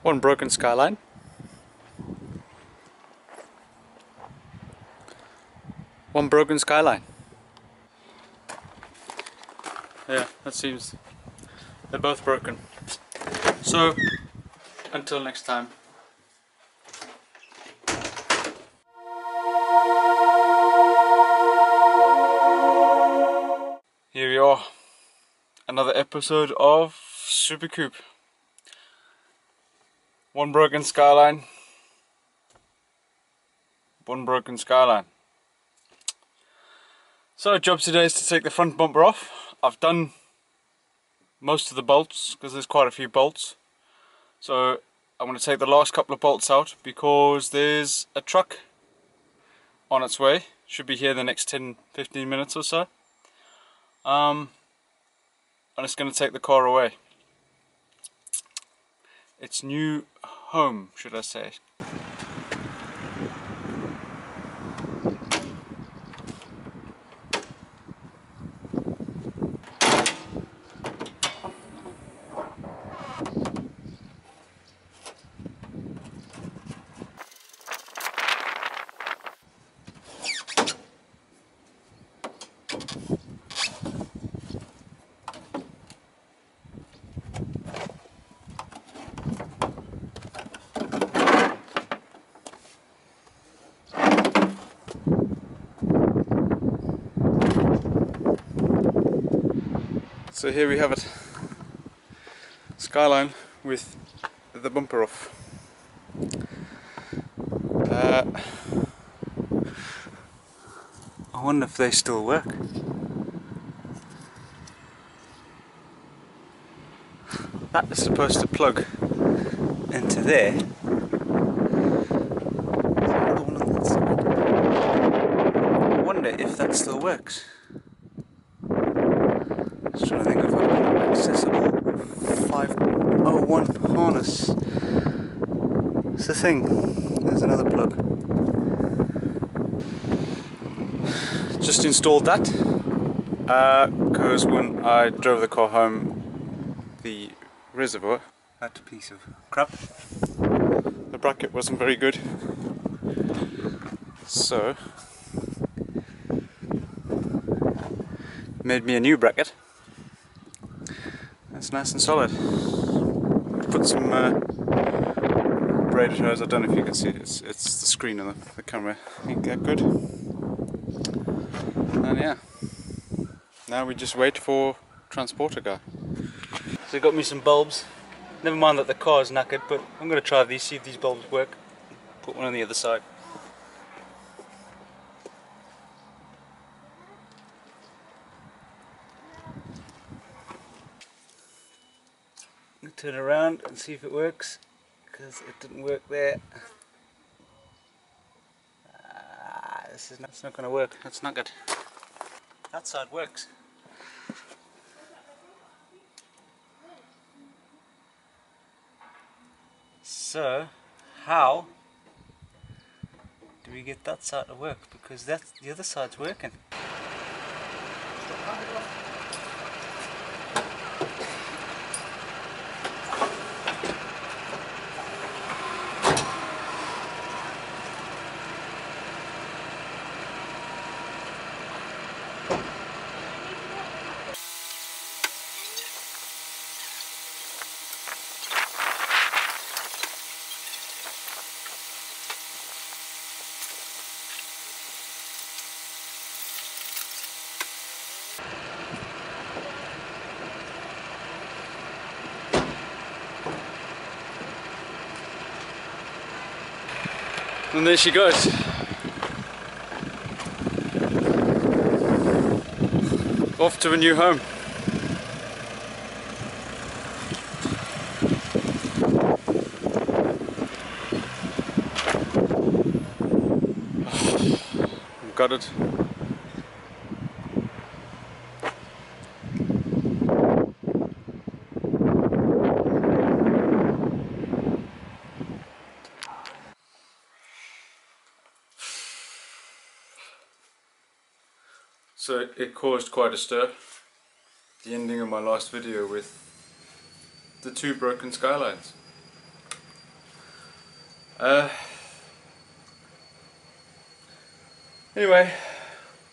One broken Skyline. One broken Skyline. Yeah, that seems they're both broken. So, until next time. Here we are. Another episode of Super Coupe. One broken Skyline. One broken Skyline. So, job today is to take the front bumper off. I've done most of the bolts because there's quite a few bolts. So I'm going to take the last couple of bolts out because there's a truck on its way. Should be here the next 10-15 minutes or so. And it's going to take the car away. Its new home, should I say. So here we have it, Skyline with the bumper off. I wonder if they still work. That is supposed to plug into there. There's another one on that side. I wonder if that still works. Just trying to think if I've got an accessible 501 harness. It's the thing. There's another plug. Just installed that because when I drove the car home, the reservoir had a piece of crap. The bracket wasn't very good, so made me a new bracket. It's nice and solid. Put some braided hose. I don't know if you can see it. It's the screen on the camera. Ain't that good? And yeah, now we just wait for transporter guy. So he got me some bulbs. Never mind that the car is knackered, but I'm going to try these, see if these bulbs work. Put one on the other side. Turn around and see if it works, because it didn't work there. It's not going to work. That's not good. That side works. So, how do we get that side to work? Because the other side's working. And there she goes. Off to a new home. I'm gutted. So it caused quite a stir, the ending of my last video with the two broken Skylines. Anyway,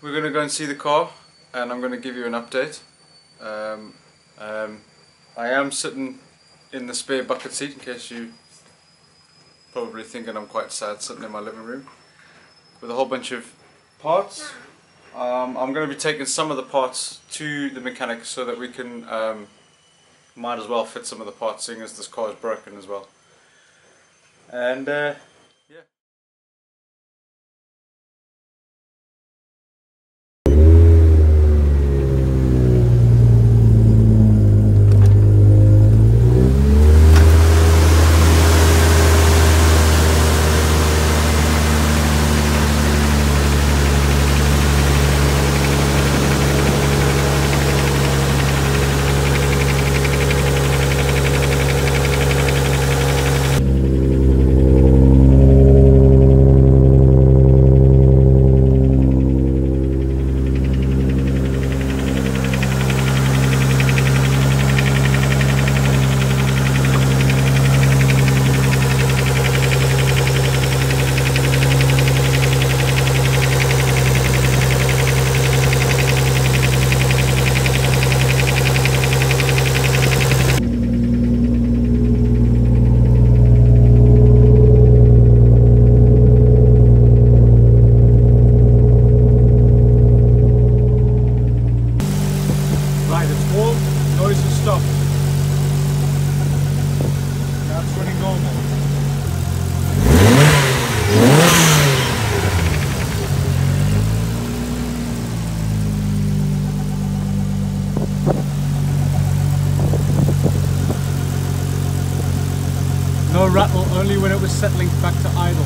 we're going to go and see the car and I'm going to give you an update. I am sitting in the spare bucket seat, in case you probably thinking I'm quite sad sitting in my living room with a whole bunch of parts. I'm going to be taking some of the parts to the mechanic so that we can might as well fit some of the parts, seeing as this car is broken as well. And yeah. No rattle, only when it was settling back to idle.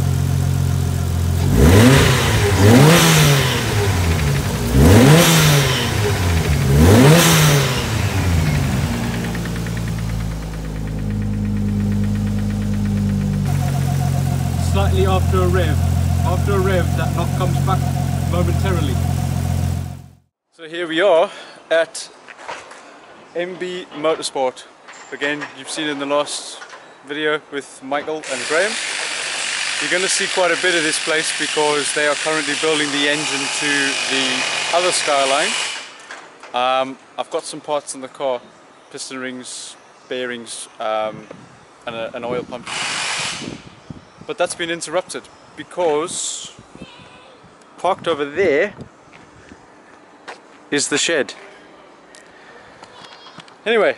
Slightly after a rev. After a rev, that knock comes back momentarily. So here we are at MB Motorsport. Again, you've seen in the last video with Michael and Graham. You're going to see quite a bit of this place because they are currently building the engine to the other Skyline. I've got some parts in the car, piston rings, bearings, and an oil pump. But that's been interrupted because parked over there is the shed. Anyway,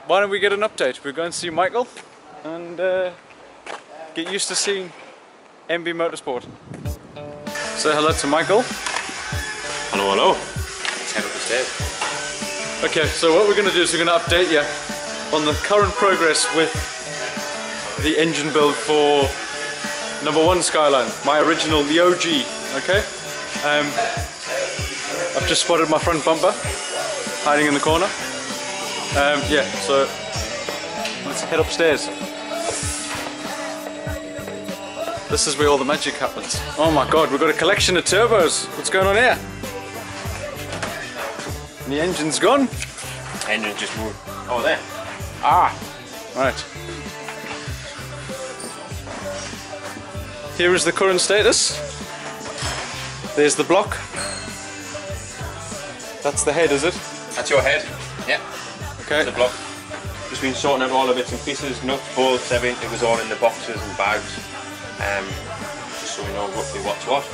why don't we get an update? We're going to see Michael and get used to seeing MB Motorsport. Say hello to Michael. Hello, hello. Let's head up the stairs. Okay, so what we're going to do is we're going to update you on the current progress with the engine build for #1 Skyline, my original, the OG, okay? I've just spotted my front bumper hiding in the corner. Yeah, so let's head upstairs. This is where all the magic happens. Oh my god, we've got a collection of turbos. What's going on here? And the engine's gone. Engine just moved. Oh, there. Ah, right. Here is the current status. There's the block. That's the head, is it? That's your head. Yeah. Okay. The block. Just been sorting out all the bits and pieces, nuts, bolts, everything. It was all in the boxes and bags. Just so we know roughly what's what.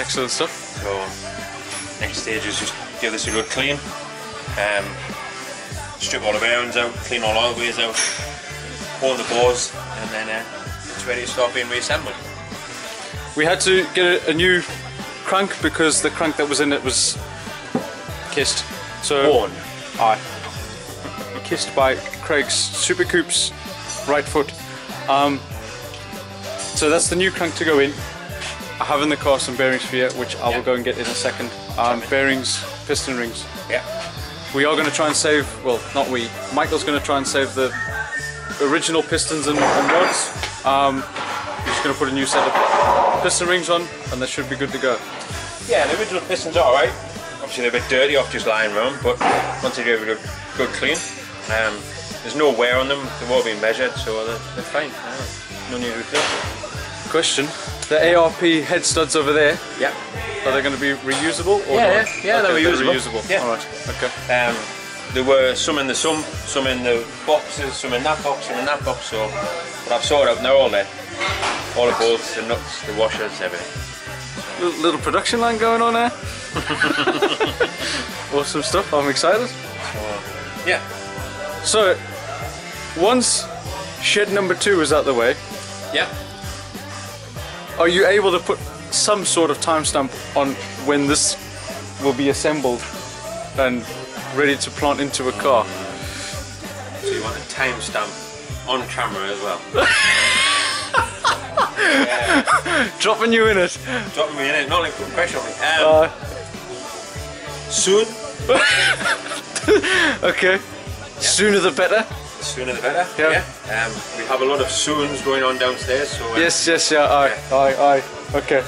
Excellent stuff. So next stage is just give this a good clean. Strip all the bearings out, clean all oil ways out, hold the bores, and then it's ready to start being reassembled. We had to get a new crank because the crank that was in it was kissed. So Worn. Aye. Kissed by Craig's Super Coupe's right foot. So that's the new crank to go in. I have in the car some bearings for you, which I will go and get in a second. Bearings, piston rings. Yeah. We are going to try and save, well, not we, Michael's going to try and save the original pistons and rods. He's just going to put a new set of piston rings on and they should be good to go. Yeah, the original pistons are alright. Obviously they're a bit dirty off just lying around, but once they do have a good clean, there's no wear on them, they've all been measured, so they're fine. Yeah. no need to replace it. Question: the ARP head studs over there, Yeah. are they going to be reusable? Or Yeah, not? yeah, Okay, they're they're reusable. reusable. Yeah. All right. Okay. There were some in the some in the boxes, some in that box, some in that box. So, but I've sorted out, and they're all there. All the bolts, the nuts, the washers, everything. Little production line going on there. Awesome stuff. I'm excited. Yeah. So, once shed number 2 is out the way, Yeah. are you able to put some sort of timestamp on when this will be assembled and ready to plant into a car? So you want a timestamp on camera as well? Dropping you in it. Dropping me in it, not like putting pressure on me. Soon. Okay. Sooner the better. The sooner the better. Yeah. We have a lot of soons going on downstairs. So Yes, yeah. Aye. Okay.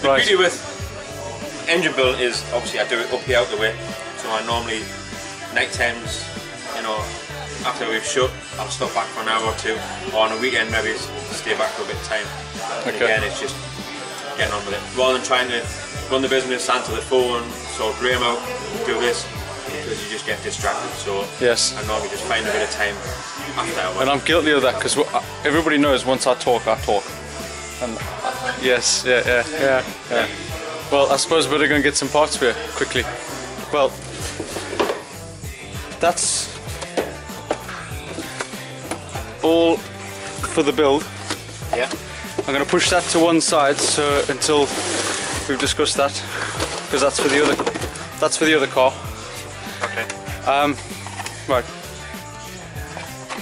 The Right. beauty with engine build is obviously I do it up here out the way. So I normally night times, you know, after we've shut, I'll stop back for an hour or two, or on a weekend maybe stay back for a bit of time. And Okay. again, it's just getting on with it. Rather than trying to run the business, answer the phone, sort Graham out, do this, because you just get distracted. So Yes. I normally just find a bit of time after I work. And I'm guilty of that because everybody knows once I talk. And yes, yeah. Well, I suppose we're going to get some parts for you quickly. Well, that's all for the build. Yeah. I'm going to push that to one side so until we've discussed that, because that's for the other car. Okay. Right.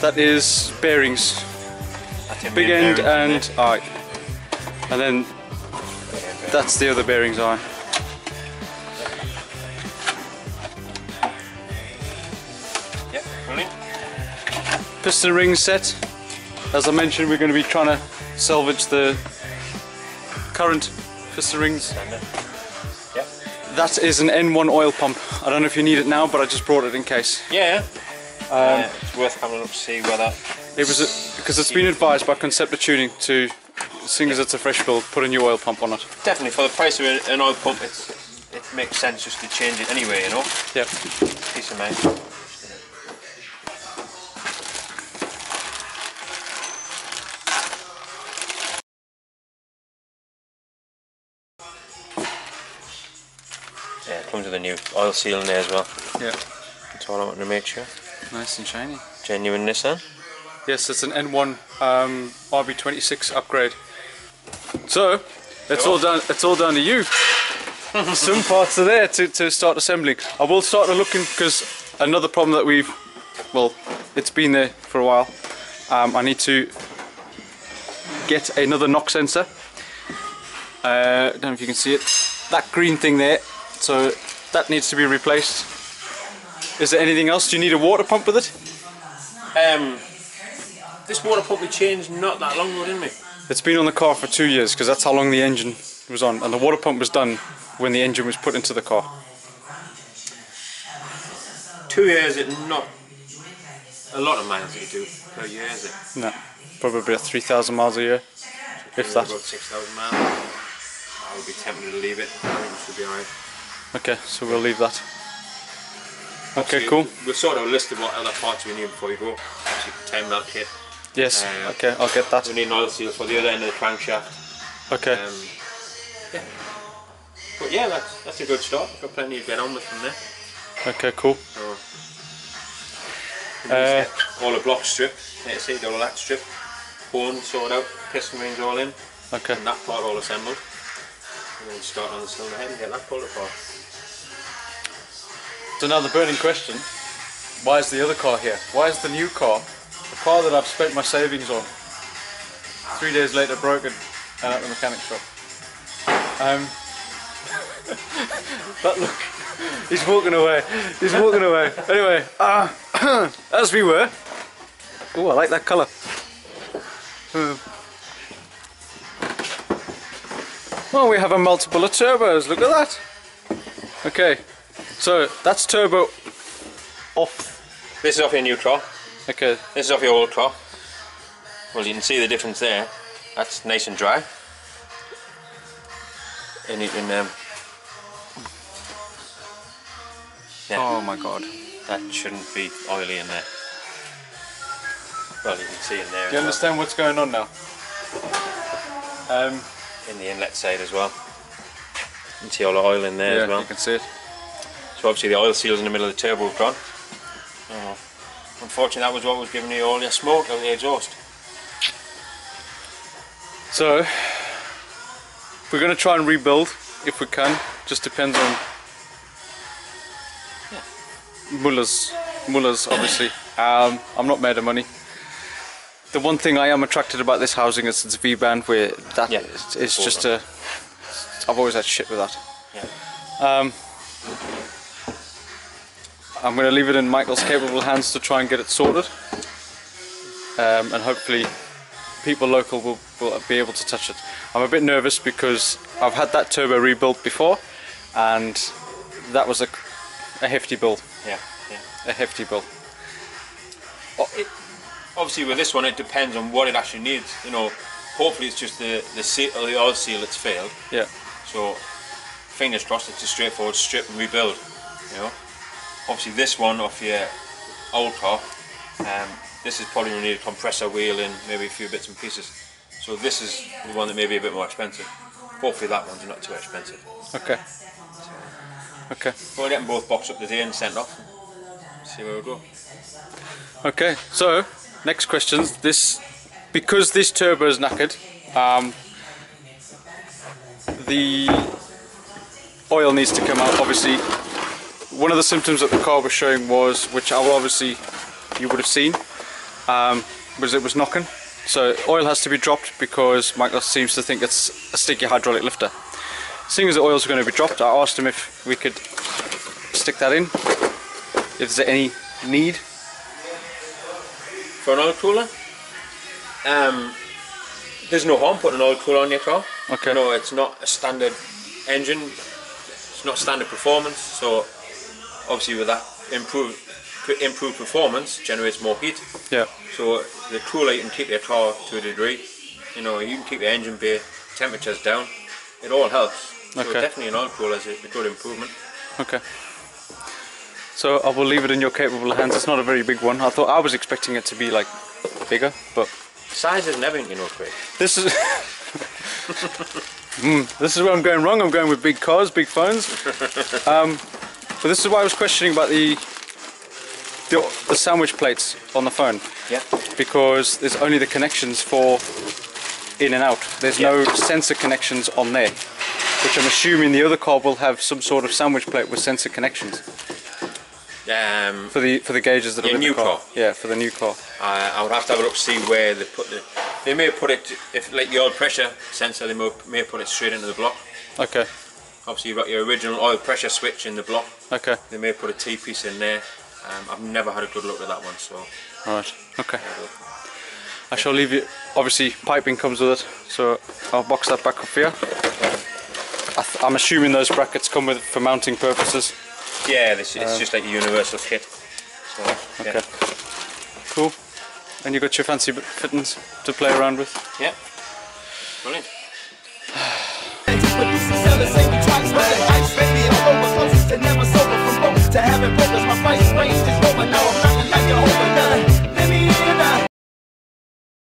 That is bearings. That's your Big main end bearing, and eye. And then that's the other bearings eye. Yeah, brilliant. Piston ring set. As I mentioned, we're going to be trying to salvage the current piston rings. Standard. Yeah. That is an N1 oil pump. I don't know if you need it now, but I just brought it in case. Yeah. It's worth coming up to see whether It was because it's been advised by Conceptor Tuning to, seeing as it's a fresh build, put a new oil pump on it. definitely for the price of an oil pump, it makes sense just to change it anyway, you know. Yep. Peace of mind. Yeah, it comes with a new oil seal in there as well. Yeah. That's all I want to make sure. Nice and shiny. Genuine Nissan. Yes, it's an N1 RB26 upgrade. So it's all done. It's all down to you. Some parts are there to start assembling. I will start looking because another problem that it's been there for a while. I need to get another knock sensor. I don't know if you can see it. That green thing there. So that needs to be replaced. Is there anything else? Do you need a water pump with it? This water pump we changed not that long ago, didn't we? It's been on the car for 2 years because that's how long the engine was on, and the water pump was done when the engine was put into the car. 2 years, it's not a lot of miles that you do per year, is it? No, probably about 3,000 miles a year, if that. About 6,000 miles. I would be tempted to leave it. I think it should be alright. Okay, so we'll leave that. Okay, Obviously, cool. We'll sort of list of what other parts we need before we go. Obviously, time that kit. Yes, okay, I'll get that. We need an oil seal for the other end of the crankshaft. Okay. Yeah. But yeah, that's a good start. Got plenty to get on with from there. Okay, cool. So, get all the blocks stripped, like I say, all that stripped, horn sorted out, piston rings all in, Okay. and that part all assembled. And then start on the cylinder head and get that pulled apart. So now the burning question, why is the other car here? Why is the new car, the car that I've spent my savings on, 3 days later broken and at the mechanic shop? That look, he's walking away, Anyway, as we were, oh I like that colour. Well, we have a multiple of turbos, look at that. Okay, so that's turbo off. This is off your new car. Okay, This is off your old car. well, you can see the difference there. That's nice and dry. And you can, yeah, Oh my god. that shouldn't be oily in there. Well, you can see in there. Do you understand what's going on now? In the inlet side as well. You can see all the oil in there as well. You can see it. So obviously the oil seals in the middle of the turbo have gone. Unfortunately, that was what was giving you all your smoke out the exhaust. So we're going to try and rebuild if we can. Just depends on Muller's obviously. I'm not made of money. The one thing I am attracted about this housing is its V-band, where that is just a. I've always had shit with that. Yeah. I'm going to leave it in Michael's capable hands to try and get it sorted, and hopefully people local will be able to touch it. I'm a bit nervous because I've had that turbo rebuilt before, and that was a hefty build. Yeah. A hefty build. Obviously with this one it depends on what it actually needs. You know, hopefully it's just the oil seal that's failed. Yeah. So fingers crossed it's a straightforward strip and rebuild. You know, obviously this one off your old car, this is probably going to need a compressor wheel and maybe a few bits and pieces. So this is the one that may be a bit more expensive. Hopefully that one's not too expensive. Okay. Okay. We'll get them both boxed up today and sent off. See where we go. Okay. So next questions. Because this turbo is knackered, the oil needs to come out. Obviously, one of the symptoms that the car was showing was, which obviously you would have seen, was it was knocking. So oil has to be dropped because Michael seems to think it's a sticky hydraulic lifter. Seeing as the oil's going to be dropped, I asked him if we could stick that in, if there's any need. For an oil cooler? There's no harm putting an oil cooler on your car. Okay. No, it's not a standard engine, it's not standard performance, so obviously with that improved performance generates more heat. Yeah. So the cooler, you can keep your car to a degree. You know, you can keep your engine bay temperatures down. It all helps. So Okay. definitely an oil cooler is a good improvement. Okay. So I will leave it in your capable hands. It's not a very big one. I was expecting it to be like bigger, but Size isn't everything, you know, Craig. this is this is where I'm going wrong. I'm going with big cars, big phones. But this is why I was questioning about the sandwich plates on the phone. Yeah. Because there's only the connections for in and out. There's no sensor connections on there, which I'm assuming the other car will have some sort of sandwich plate with sensor connections. For the gauges that are in the car. Yeah, for the new car. I would have to have a look to see where they put the. They may put it, if like the oil pressure sensor, they may put it straight into the block. Okay. Obviously you've got your original oil pressure switch in the block. Okay. They may put a T-piece in there. I've never had a good look at that one, so. Alright, okay. I shall leave you, obviously piping comes with it, so I'll box that back up here. I'm assuming those brackets come with it for mounting purposes. Yeah, it's just like a universal kit. So, yeah. Okay. Cool. And you got your fancy fittings to play around with? Yeah. Brilliant.